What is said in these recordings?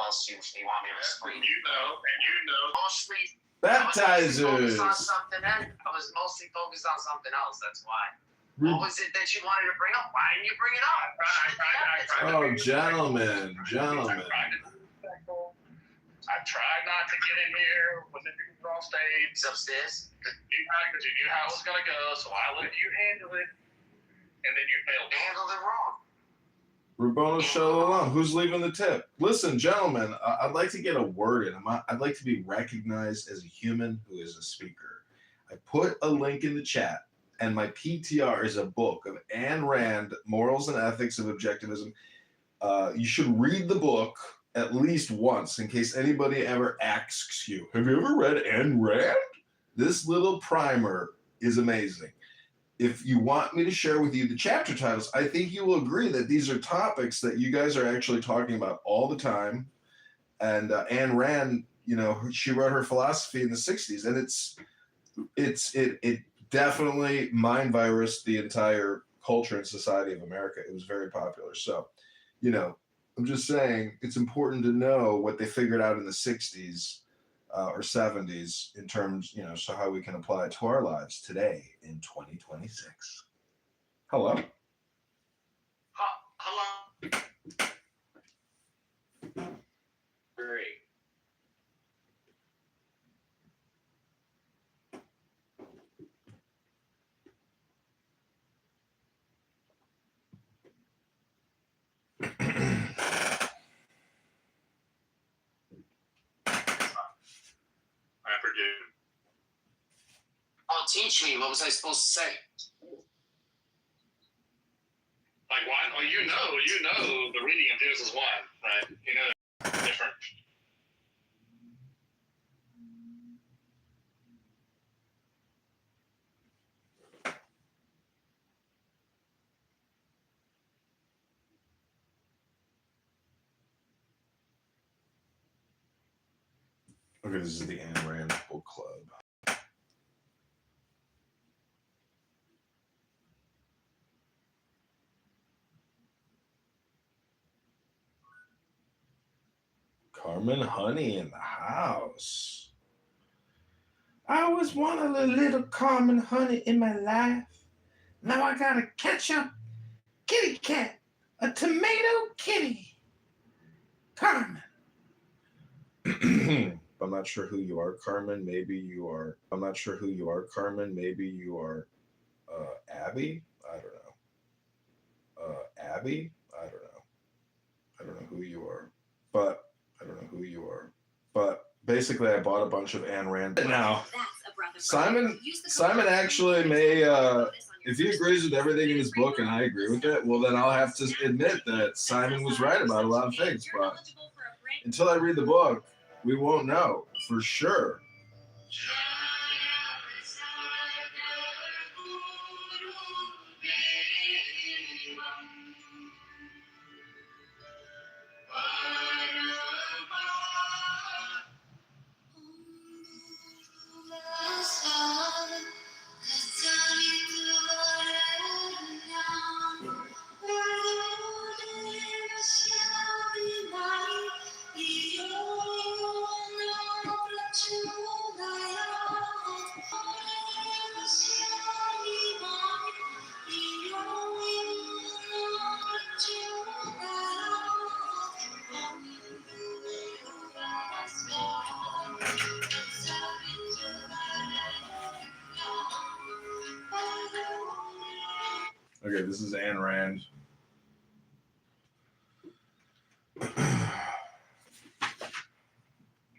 lawsuits. They want me to scream. Mostly. Baptizers. I was mostly focused on something else. That's why. What was it that you wanted to bring up? Why didn't you bring it up? Oh, gentlemen. I tried not to get in here when the dudes were on stage. He's upstairs. Because you knew how it was going to go, so I let you handle it. And then you failed. Handled it wrong. Rabboni Shalom. Who's leaving the tip? Listen, gentlemen, I'd like to get a word in. I'd like to be recognized as a human who is a speaker. I put a link in the chat, and my PTR is a book of Ayn Rand, Morals and Ethics of Objectivism. You should read the book at least once in case anybody ever asks you, have you ever read Ayn Rand? This little primer is amazing. If you want me to share with you the chapter titles, I think you will agree that these are topics that you guys are actually talking about all the time. And Ayn Rand, you know, she wrote her philosophy in the 60s, and it definitely mind virused the entire culture and society of America. It was very popular. So, you know, I'm just saying it's important to know what they figured out in the 60s or 70s in terms, you know, so how we can apply it to our lives today in 2026. Hello. Hello. Great. I forget. Oh, teach me. What was I supposed to say? Like one? Well, you know the reading of Genesis 1, right? You know, different. Okay, this is the Ayn Rand Book Club. Carmen Honey in the house. I always wanted a little Carmen Honey in my life. Now I got a ketchup kitty cat, a tomato kitty. Carmen. I'm not sure who you are, Carmen. Maybe you are. I'm not sure who you are, Carmen. Maybe you are Abby. I don't know. Abby. I don't know. I don't know who you are, but I don't know who you are. But basically, I bought a bunch of Ayn Rand. Now, Simon actually may, if he agrees with everything in his book and I agree with it, well, then I'll have to admit that Simon was right about a lot of things. But until I read the book, we won't know for sure. Okay, this is Ayn Rand.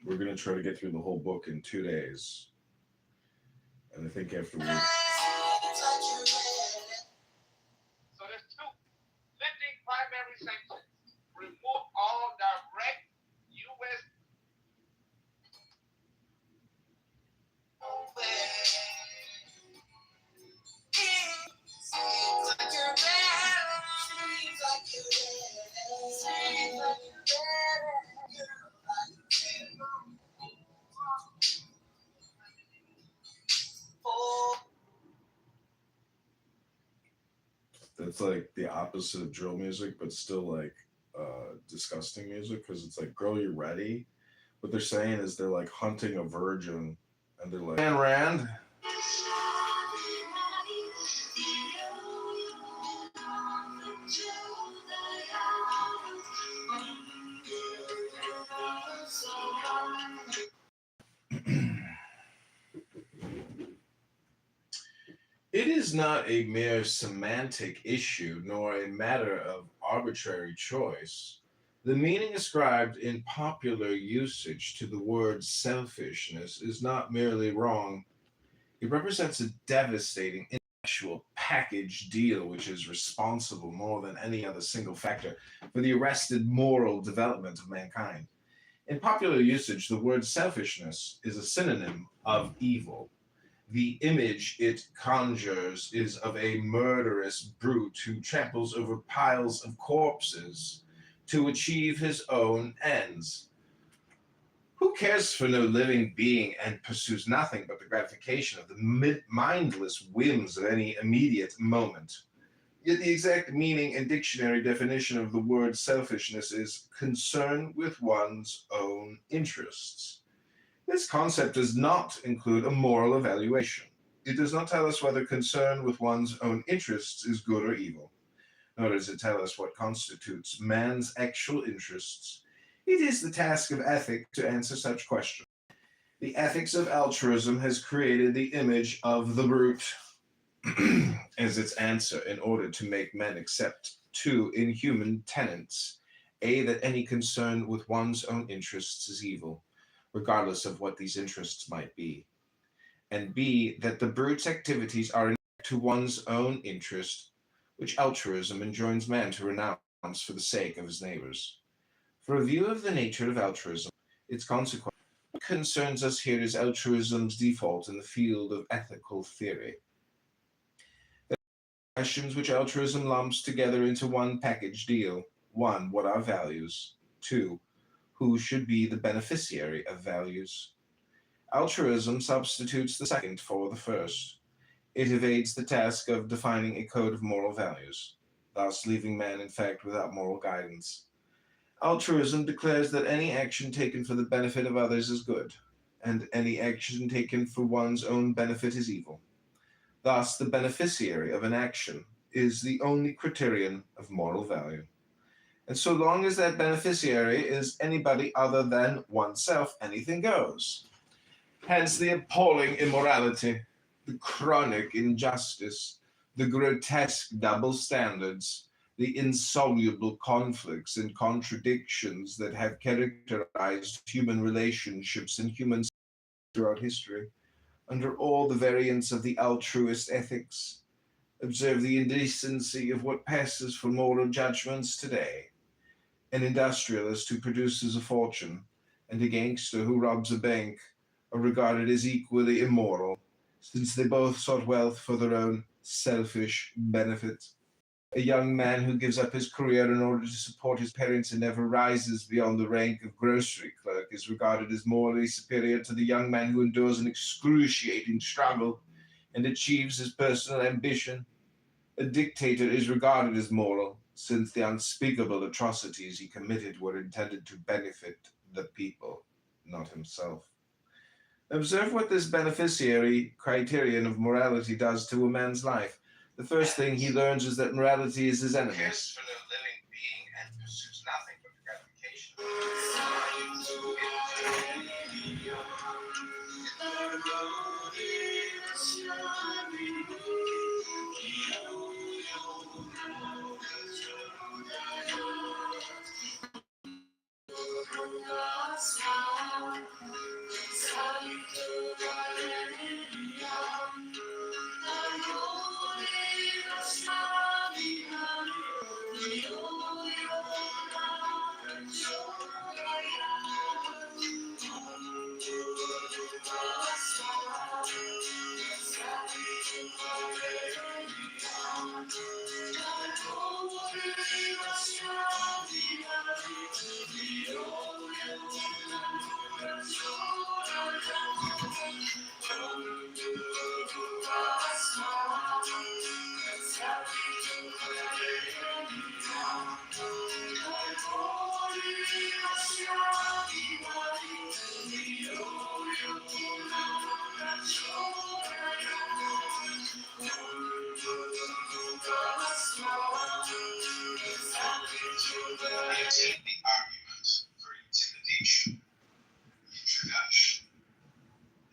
We're going to try to get through the whole book in 2 days. And I think after we... So there's two lifting primary sanctions. Remove all direct U.S. That's like the opposite of drill music, but still like disgusting music because it's like, girl, you're ready. What they're saying is they're like hunting a virgin, and they're like, "Man, Rand." It is not a mere semantic issue, nor a matter of arbitrary choice. The meaning ascribed in popular usage to the word selfishness is not merely wrong, it represents a devastating intellectual package deal which is responsible more than any other single factor for the arrested moral development of mankind. In popular usage, the word selfishness is a synonym of evil. The image it conjures is of a murderous brute who tramples over piles of corpses to achieve his own ends. Who cares for no living being and pursues nothing but the gratification of the mindless whims of any immediate moment? Yet the exact meaning and dictionary definition of the word selfishness is concern with one's own interests. This concept does not include a moral evaluation. It does not tell us whether concern with one's own interests is good or evil, nor does it tell us what constitutes man's actual interests. It is the task of ethics to answer such questions. The ethics of altruism has created the image of the brute as its answer in order to make men accept two inhuman tenets: A, that any concern with one's own interests is evil, regardless of what these interests might be, and B, that the brute's activities are to one's own interest, which altruism enjoins man to renounce for the sake of his neighbors. For a view of the nature of altruism, its consequence, what concerns us here is altruism's default in the field of ethical theory. The questions which altruism lumps together into one package deal: 1. What are values? 2. Who should be the beneficiary of values? Altruism substitutes the second for the first. It evades the task of defining a code of moral values, thus leaving man, in fact, without moral guidance. Altruism declares that any action taken for the benefit of others is good, and any action taken for one's own benefit is evil. Thus, the beneficiary of an action is the only criterion of moral value. And so long as that beneficiary is anybody other than oneself, anything goes. Hence the appalling immorality, the chronic injustice, the grotesque double standards, the insoluble conflicts and contradictions that have characterized human relationships and humans throughout history. Under all the variants of the altruist ethics, observe the indecency of what passes for moral judgments today. An industrialist who produces a fortune and a gangster who robs a bank are regarded as equally immoral, since they both sought wealth for their own selfish benefit. A young man who gives up his career in order to support his parents and never rises beyond the rank of grocery clerk is regarded as morally superior to the young man who endures an excruciating struggle and achieves his personal ambition. A dictator is regarded as moral, since the unspeakable atrocities he committed were intended to benefit the people, not himself. Observe what this beneficiary criterion of morality does to a man's life. The first thing he learns is that morality is his enemy. Who cares for no living being and pursues nothing but Maintain the argument for intimidation, introduction.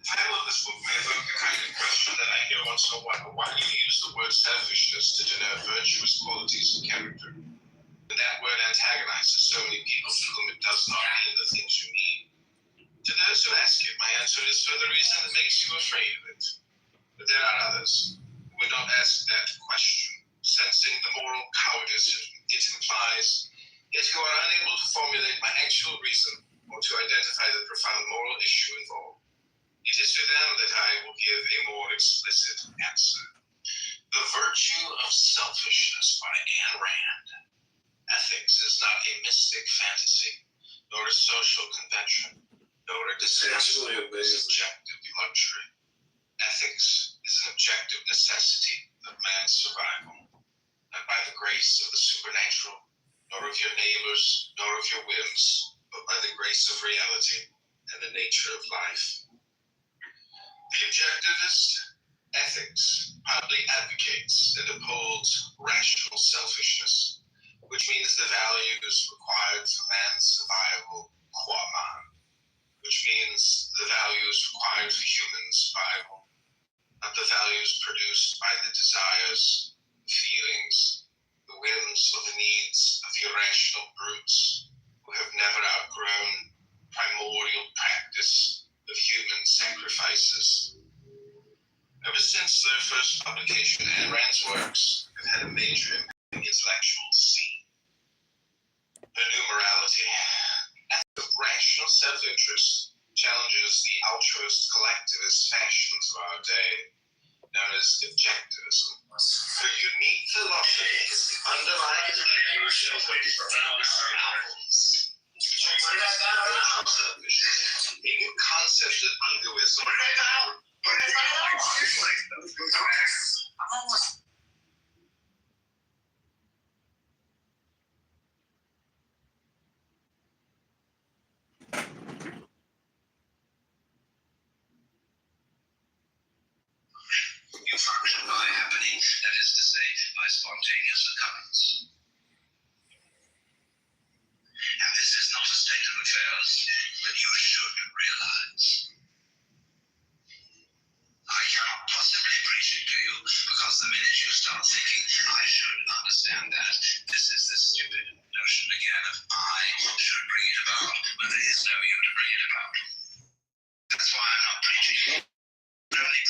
The title of this book may evoke the kind of question that I hear once in a while. Why do you use the word selfishness to denote virtuous qualities and character? But that word antagonizes so many people to whom it does not mean the things you mean. To those who ask it, my answer is for the reason that makes you afraid of it. But there are others who would not ask that question, sensing the moral cowardice it implies, yet who are unable to formulate my actual reason or to identify the profound moral issue involved. It is to them that I will give a more explicit answer. The Virtue of Selfishness by Ayn Rand. Ethics is not a mystic fantasy, nor a social convention, nor a dismissal of subjective luxury. Ethics is an objective necessity of man's survival, not by the grace of the supernatural, nor of your neighbors, nor of your whims, but by the grace of reality and the nature of life. The objectivist ethics proudly advocates and upholds rational selfishness, which means the values required for man's survival qua man, which means the values required for human survival, not the values produced by the desires, the feelings, the whims, or the needs of the irrational brutes who have never outgrown primordial practice of human sacrifices. Ever since their first publication, Ayn Rand's works have had a major impact on the intellectual scene. Her new morality, ethic of rational self-interest, challenges the altruist collectivist fashions of our day, known as objectivism. Her unique philosophy underlies the notion of selfishness, a new concept of egoism. You function by happening, that is to say, by spontaneous occurrence. And this is not a state of affairs that you should realize. I cannot possibly preach it to you, because the minute you start thinking, I should understand that, this is the stupid notion again of I should bring it about, when there is no you to bring it about. That's why I'm not preaching. I'm only